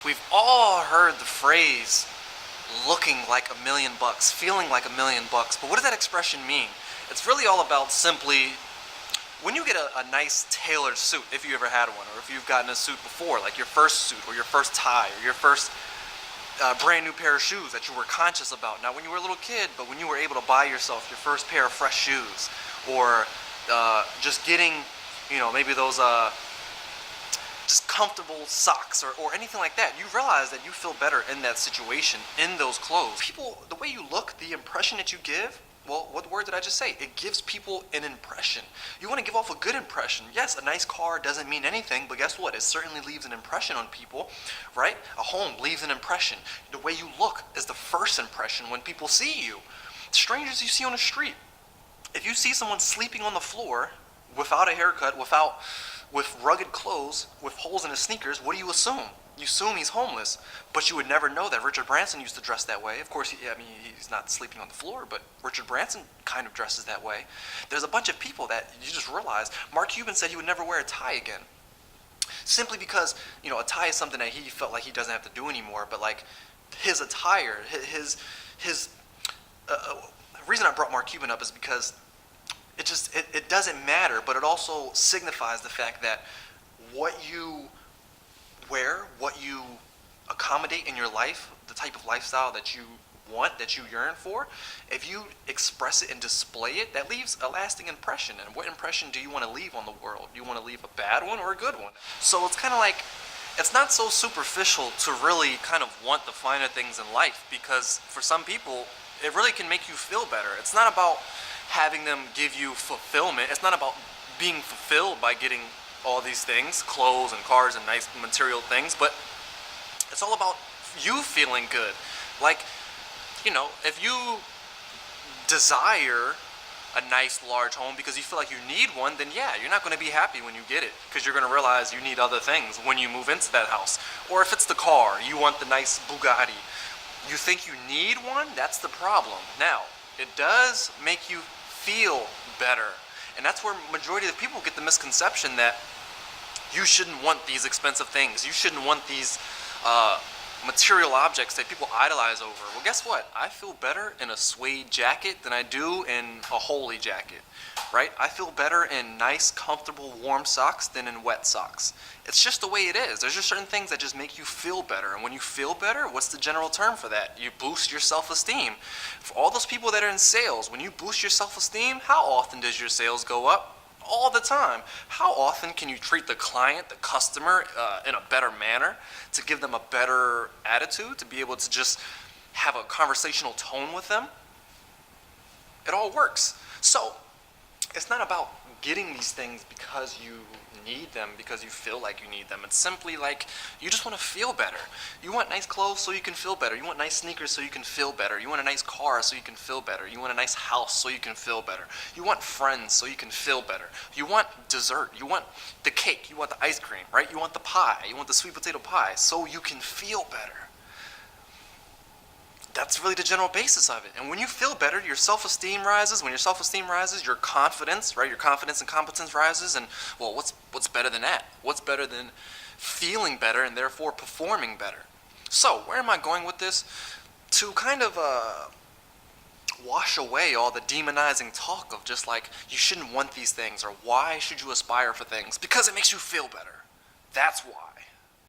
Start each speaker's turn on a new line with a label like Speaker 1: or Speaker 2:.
Speaker 1: We've all heard the phrase looking like $1,000,000, feeling like $1,000,000, but what does that expression mean? It's really all about simply when you get a nice tailored suit, if you ever had one, or if you've gotten a suit before, like your first suit or your first tie or your first brand new pair of shoes that you were conscious about, not when you were a little kid, but when you were able to buy yourself your first pair of fresh shoes, or just getting, maybe those just comfortable socks or anything like that. You realize that you feel better in that situation, in those clothes. People, the way you look, the impression that you give, well, what word did I just say? It gives people an impression. You want to give off a good impression. Yes, a nice car doesn't mean anything, but guess what? It certainly leaves an impression on people, right? A home leaves an impression. The way you look is the first impression when people see you. Strangers you see on the street. If you see someone sleeping on the floor without a haircut, with rugged clothes, with holes in his sneakers, what do you assume? You assume he's homeless, but you would never know that. Richard Branson used to dress that way. Of course, he's not sleeping on the floor, but Richard Branson kind of dresses that way. There's a bunch of people that you just realize. Mark Cuban said he would never wear a tie again, simply because, a tie is something that he felt like he doesn't have to do anymore, but like his attire, the reason I brought Mark Cuban up is because it doesn't matter, but it also signifies the fact that what you wear, what you accommodate in your life, the type of lifestyle that you want, that you yearn for, if you express it and display it, that leaves a lasting impression. And what impression do you want to leave on the world? Do you want to leave a bad one or a good one? So it's kind of like, it's not so superficial to really kind of want the finer things in life, because for some people, it really can make you feel better. It's not about having them give you fulfillment. It's not about being fulfilled by getting all these things, clothes and cars and nice material things, but it's all about you feeling good. Like, if you desire a nice large home because you feel like you need one, then yeah, you're not going to be happy when you get it, because you're going to realize you need other things when you move into that house. Or if it's the car, you want the nice Bugatti, you think you need one, that's the problem. Now, it does make you feel better. And that's where majority of the people get the misconception that you shouldn't want these expensive things. You shouldn't want these material objects that people idolize over. Well, guess what? I feel better in a suede jacket than I do in a holey jacket, right? I feel better in nice, comfortable, warm socks than in wet socks. It's just the way it is. There's just certain things that just make you feel better. And when you feel better, what's the general term for that? You boost your self-esteem. For all those people that are in sales, when you boost your self-esteem, how often does your sales go up? All the time. How often can you treat the client, the customer, in a better manner, to give them a better attitude, to be able to just have a conversational tone with them? It all works. So, it's not about getting these things because you need them, because you feel like you need them. It's simply like you just want to feel better. You want nice clothes so you can feel better. You want nice sneakers so you can feel better. You want a nice car so you can feel better. You want a nice house so you can feel better. You want friends so you can feel better. You want dessert. You want the cake. You want the ice cream, right? You want the pie. You want the sweet potato pie so you can feel better. That's really the general basis of it. And when you feel better, your self-esteem rises. When your self-esteem rises, your confidence, right? Your confidence and competence rises. And, well, what's better than that? What's better than feeling better and therefore performing better? So, where am I going with this? To kind of wash away all the demonizing talk of just like, you shouldn't want these things, or why should you aspire for things? Because it makes you feel better. That's why.